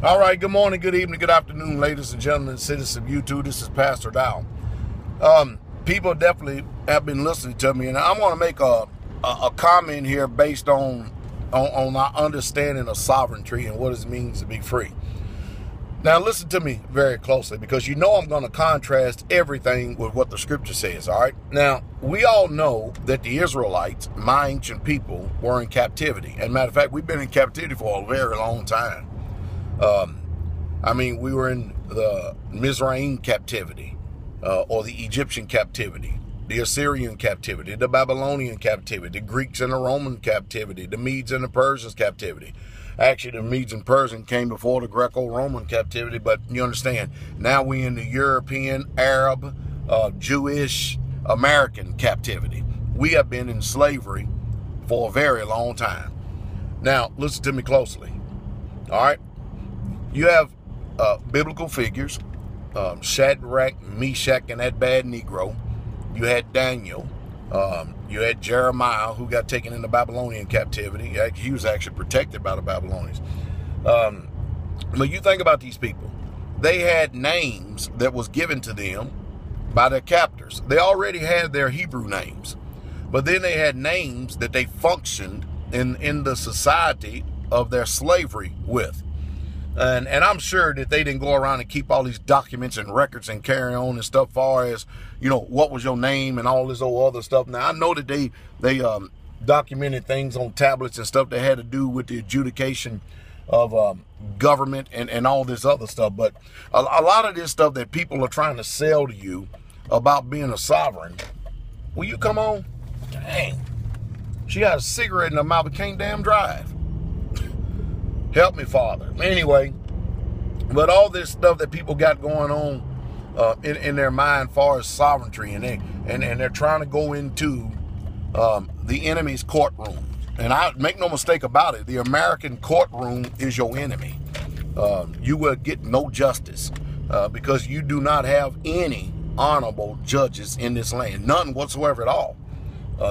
All right, good morning, good evening, good afternoon, ladies and gentlemen, citizens of YouTube. This is Pastor Dowell. People definitely have been listening to me, and I want to make a comment here based on our understanding of sovereignty and what it means to be free. Now, listen to me very closely, because you know I'm going to contrast everything with what the scripture says, all right? Now, we all know that the Israelites, my ancient people, were in captivity. And matter of fact, we've been in captivity for a very long time. We were in the Mizraim captivity, or the Egyptian captivity, the Assyrian captivity, the Babylonian captivity, the Greeks and the Roman captivity, the Medes and the Persians captivity. Actually, the Medes and Persians came before the Greco-Roman captivity, but you understand, now we're in the European, Arab, Jewish, American captivity. We have been in slavery for a very long time. Now, listen to me closely, all right? You have biblical figures, Shadrach, Meshach, and that bad Negro. You had Daniel. You had Jeremiah, who got taken into Babylonian captivity. He was actually protected by the Babylonians. But you think about these people. They had names that was given to them by their captors. They already had their Hebrew names. But then they had names that they functioned in the society of their slavery with. And I'm sure that they didn't go around and keep all these documents and records and carry on and stuff, far as, you know, what was your name and all this old other stuff. Now, I know that they documented things on tablets and stuff that had to do with the adjudication of government and all this other stuff. But a lot of this stuff that people are trying to sell to you about being a sovereign, will you come on? Dang. She got a cigarette in her mouth but can't damn drive. Help me, Father. Anyway, but all this stuff that people got going on in their mind, far as sovereignty, and they're trying to go into the enemy's courtroom. And I make no mistake about it, the American courtroom is your enemy. You will get no justice because you do not have any honorable judges in this land, none whatsoever at all.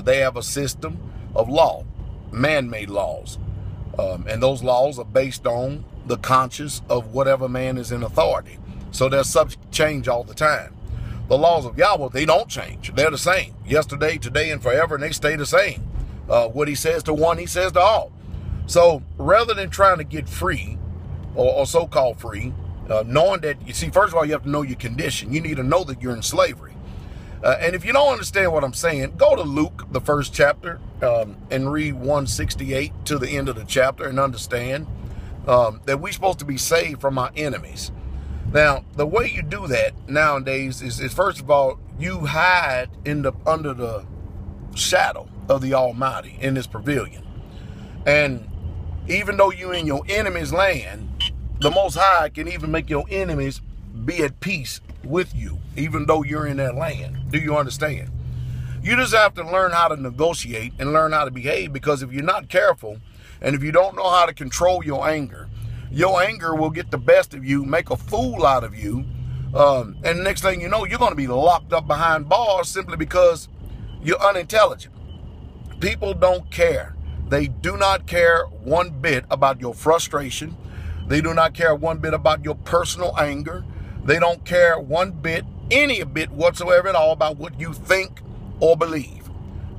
They have a system of law, man-made laws. And those laws are based on the conscience of whatever man is in authority. So they're subject to change all the time. The laws of Yahweh, they don't change. They're the same. Yesterday, today, and forever, and they stay the same. What he says to one, he says to all. So rather than trying to get free, or so-called free, knowing that, you see, first of all, you have to know your condition. You need to know that you're in slavery. And if you don't understand what I'm saying, go to Luke, the first chapter, and read 168 to the end of the chapter and understand that we're supposed to be saved from our enemies. Now, the way you do that nowadays is first of all, you hide under the shadow of the Almighty in this pavilion. And even though you're in your enemy's land, the Most High can even make your enemies be at peace with you, even though you're in their land. Do you understand? You just have to learn how to negotiate and learn how to behave, because if you're not careful and if you don't know how to control your anger will get the best of you, make a fool out of you, and the next thing you know, you're going to be locked up behind bars simply because you're unintelligent. People don't care. They do not care one bit about your frustration. They do not care one bit about your personal anger. They don't care one bit, any bit whatsoever at all about what you think or believe.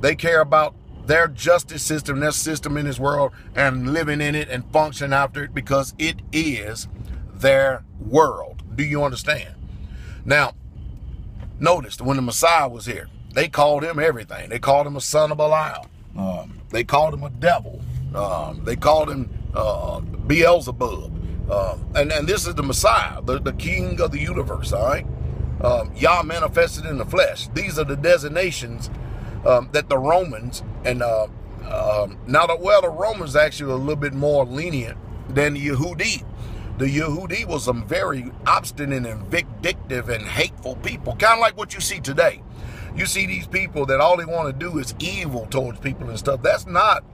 They care about their justice system, their system in this world, and living in it and functioning after it, because it is their world. Do you understand? Now, notice that when the Messiah was here, they called him everything. They called him a son of Belial. They called him a devil. They called him Beelzebub. And this is the Messiah, the King of the universe, all right? Yah manifested in the flesh. These are the designations that the Romans, and the Romans actually are a little bit more lenient than the Yehudi. The Yehudi was some very obstinate and vindictive and hateful people, kind of like what you see today. You see these people that all they want to do is evil towards people and stuff. That's not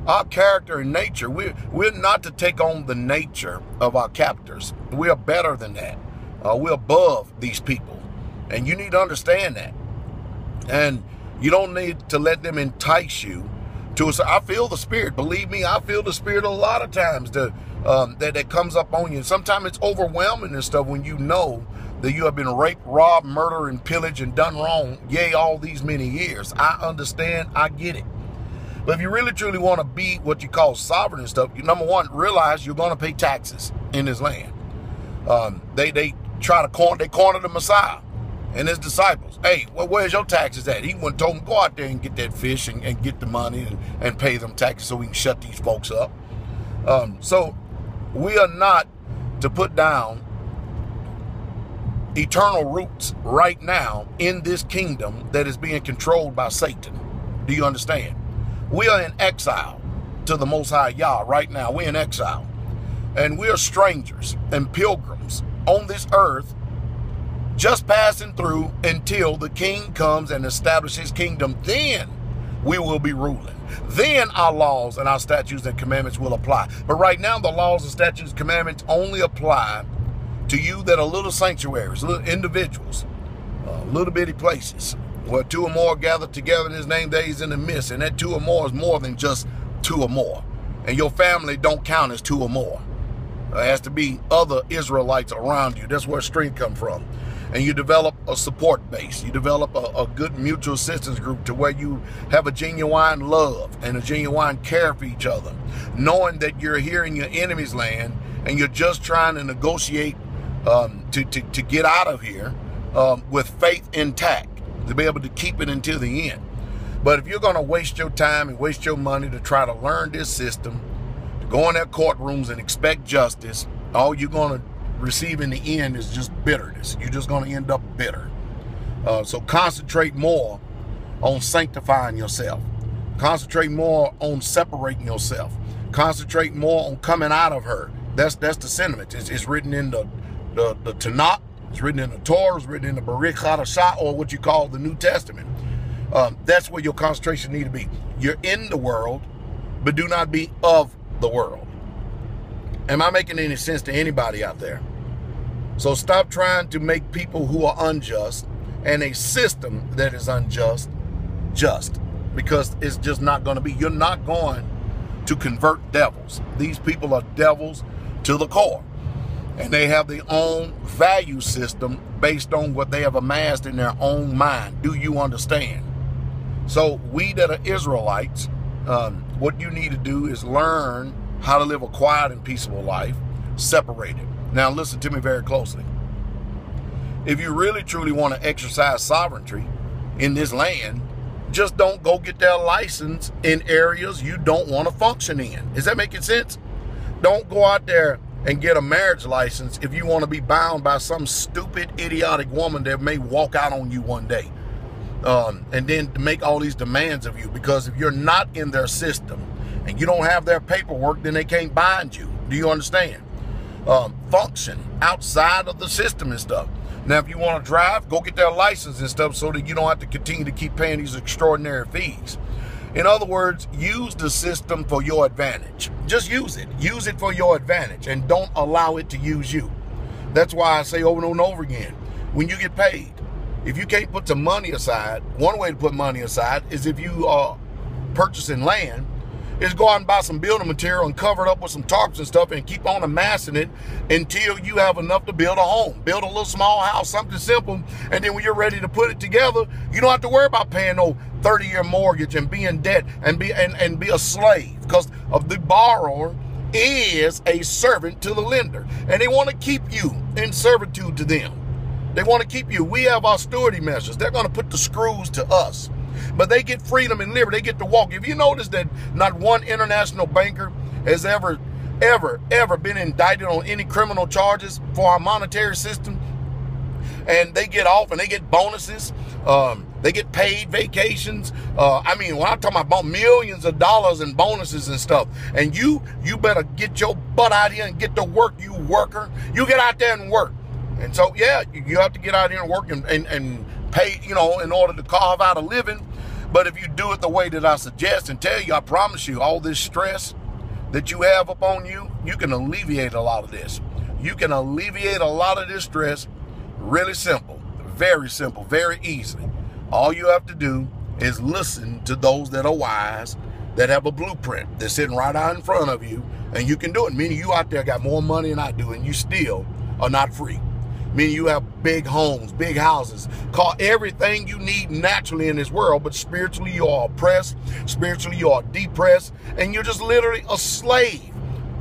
our character and nature. We're not to take on the nature of our captors. We are better than that. We're above these people. And you need to understand that. And you don't need to let them entice you to. I feel the Spirit. Believe me, I feel the Spirit a lot of times to that comes up on you. And sometimes it's overwhelming and stuff when you know that you have been raped, robbed, murdered, and pillaged and done wrong, yea, all these many years. I understand. I get it. But if you really, truly want to be what you call sovereign and stuff, you, number one, realize you're going to pay taxes in this land. They corner the Messiah and his disciples. Hey, well, where's your taxes at? He went and told them, go out there and get that fish and get the money and pay them taxes so we can shut these folks up. So we are not to put down eternal roots right now in this kingdom that is being controlled by Satan. Do you understand? We are in exile to the Most High Yah right now. We're in exile. And we are strangers and pilgrims on this earth, just passing through until the king comes and establishes his kingdom. Then we will be ruling. Then our laws and our statutes and commandments will apply. But right now, the laws and statutes and commandments only apply to you that are little sanctuaries, little individuals, little bitty places where two or more gathered together in his name, there he's in the midst. And that two or more is more than just two or more. And your family don't count as two or more. There has to be other Israelites around you. That's where strength comes from. And you develop a support base. You develop a good mutual assistance group to where you have a genuine love and a genuine care for each other. Knowing that you're here in your enemy's land and you're just trying to negotiate to get out of here with faith intact, to be able to keep it until the end. But if you're going to waste your time and waste your money to try to learn this system, to go in their courtrooms and expect justice, all you're going to receive in the end is just bitterness. You're just going to end up bitter. So concentrate more on sanctifying yourself. Concentrate more on separating yourself. Concentrate more on coming out of her. That's the sentiment. It's written in the Tanakh. It's written in the Torah. It's written in the Baruch Hadashah, or what you call the New Testament. That's where your concentration need to be. You're in the world, but do not be of the world. Am I making any sense to anybody out there? So stop trying to make people who are unjust and a system that is unjust just, because it's just not going to be. You're not going to convert devils. These people are devils to the core. And they have their own value system based on what they have amassed in their own mind. Do you understand? So we that are Israelites, what you need to do is learn how to live a quiet and peaceable life, separated. Now listen to me very closely. If you really truly want to exercise sovereignty in this land, just don't go get their license in areas you don't want to function in. Is that making sense? Don't go out there and get a marriage license if you want to be bound by some stupid, idiotic woman that may walk out on you one day. And then make all these demands of you, because if you're not in their system and you don't have their paperwork, then they can't bind you. Do you understand? Function outside of the system and stuff. Now, if you want to drive, go get their license and stuff so that you don't have to continue to keep paying these extraordinary fees. In other words, use the system for your advantage. Just use it. Use it for your advantage and don't allow it to use you. That's why I say over and over again, when you get paid, if you can't put some money aside, one way to put money aside is if you are purchasing land, is go out and buy some building material and cover it up with some tarps and stuff and keep on amassing it until you have enough to build a home. Build a little small house, something simple, and then when you're ready to put it together, you don't have to worry about paying no 30-year mortgage and be in debt and be a slave, because of the borrower is a servant to the lender, and they want to keep you in servitude to them. They want to keep you. We have austerity measures. They're going to put the screws to us. But they get freedom and liberty. They get to walk. If you notice that not one international banker has ever been indicted on any criminal charges for our monetary system, and they get off and they get bonuses, they get paid vacations. I mean, when I'm talking about millions of dollars in bonuses and stuff, and you better get your butt out here and get to work, you worker. You get out there and work. And so, yeah, you have to get out here and work and pay, in order to carve out a living. But if you do it the way that I suggest and tell you, I promise you, all this stress that you have upon you, you can alleviate a lot of this. You can alleviate a lot of this stress really simple, very easily. All you have to do is listen to those that are wise, that have a blueprint. They're sitting right out in front of you, And you can do it. Meaning you out there got more money than I do, and you still are not free. Meaning you have big homes, big houses, call everything you need naturally in this world, but spiritually you are oppressed, spiritually you are depressed, and you're just literally a slave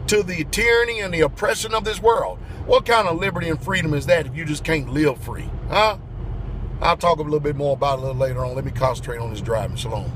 to the tyranny and the oppression of this world. What kind of liberty and freedom is that if you just can't live free? Huh? I'll talk a little bit more about it a little later on. Let me concentrate on this driving. Shalom.